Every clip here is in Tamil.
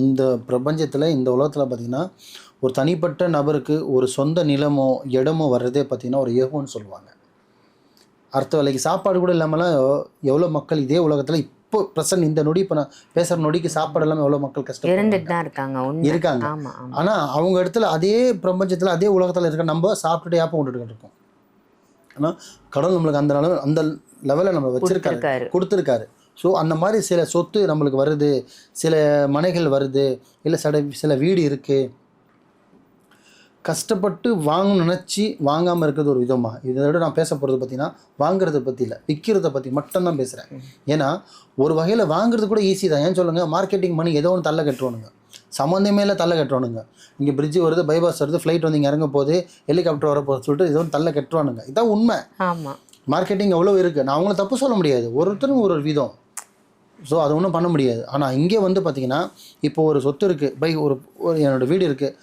இந்த பிரபஞ்சத்தில் இந்த உலகத்தில் பார்த்திங்கன்னா ஒரு தனிப்பட்ட நபருக்கு ஒரு சொந்த நிலமோ இடமோ வர்றதே பார்த்திங்கன்னா ஒரு யோகம்னு சொல்லுவாங்க. அடுத்த வேலைக்கு சாப்பாடு கூட இல்லாமலாம் எவ்வளோ மக்கள் இதே உலகத்தில் இப்போ ப்ரெசன்ட் இந்த நொடி இப்போ நான் பேசுகிற நொடிக்கு சாப்பாடு இல்லாமல் எவ்வளோ மக்கள் இருந்துட்டு தான் இருக்காங்க. ஆனால் அவங்க இடத்துல அதே பிரபஞ்சத்தில் அதே உலகத்தில் இருக்க நம்ம சாப்பிட்டுட்டு ஏப்பம் விட்டுட்டு இருக்கோம். ஆனால் கடவுள் நம்மளுக்கு அந்த லெவலில் நம்ம வச்சுருக்காரு, கொடுத்துருக்காரு. ஸோ அந்த மாதிரி சில சொத்து நம்மளுக்கு வருது, சில மனைகள் வருது, இல்லை சில வீடு இருக்குது. கஷ்டப்பட்டு வாங்கணும்னு நினச்சி வாங்காமல் இருக்கிறது ஒரு விதமாக. இதை விட நான் பேச போகிறது பார்த்திங்கன்னா வாங்குறத பற்றி இல்லை, விற்கிறத பற்றி மட்டும்தான் பேசுகிறேன். ஏன்னா ஒரு வகையில் வாங்குறது கூட ஈஸி தான். ஏன் சொல்லுங்கள், மார்க்கெட்டிங் பண்ணி ஏதோ ஒன்று தள்ள கட்டுவானுங்க, சம்மந்தமே இல்லை தள்ள கட்டுவானுங்க. இங்கே பிரிட்ஜு வருது, பைபாஸ் வருது, ஃப்ளைட் வந்து இங்கே இறங்க போகுது, ஹெலிகாப்டர் வர போகுது சொல்லிட்டு ஏதோ ஒன்று தள்ள கட்டுவானுங்க. இதான் உண்மை. ஆமாம், மார்க்கெட்டிங் எவ்வளோ இருக்குது. நான் அவங்கள தப்பு சொல்ல முடியாது, ஒருத்தரும் ஒரு விதம். ஸோ அது ஒன்றும் பண்ண முடியாது. ஆனால் இங்கே வந்து பார்த்திங்கன்னா இப்போ ஒரு சொத்து இருக்குது, ஒரு என்னோடய வீடு இருக்குது.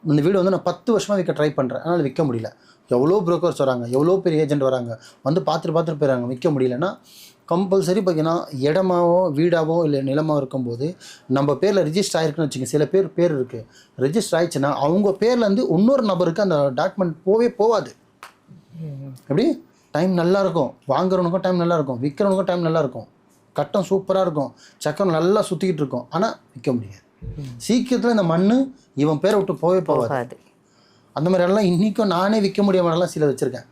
இந்த வீடு வந்து நான் 10 வருஷமாக விற்க ட்ரை பண்ணுறேன், அதனால் விற்க முடியல. எவ்வளோ புரோக்கர்ஸ் வராங்க, எவ்வளோ பெரிய ஏஜென்ட் வராங்க, வந்து பார்த்துட்டு போயிடறாங்க, விற்க முடியலன்னா கம்பல்சரி பார்த்திங்கன்னா இடமாவோ வீடாவோ இல்லை நிலமாவோ இருக்கும்போது நம்ம பேரில் ரிஜிஸ்டர் ஆகிருக்குன்னு வச்சுக்கோங்க. சில பேர் இருக்குது, ரிஜிஸ்டர் ஆகிடுச்சுன்னா அவங்க பேர்லேருந்து இன்னொரு நபருக்கு அந்த டாக்குமெண்ட் போவாது. எப்படி டைம் நல்லாயிருக்கும், வாங்குறவனுக்கும் டைம் நல்லாயிருக்கும், விற்கிறவனுக்கும் டைம் நல்லாயிருக்கும், கட்டம் சூப்பராக இருக்கும், சக்கரம் நல்லா சுற்றிக்கிட்டு இருக்கும், ஆனால் விற்க முடியாது. சீக்கிரத்தில் இந்த மண் இவன் பேரை விட்டு போகாது. அந்த மாதிரியெல்லாம் இன்றைக்கும் நானே விற்க முடியாமலாம் சில வச்சுருக்கேன்.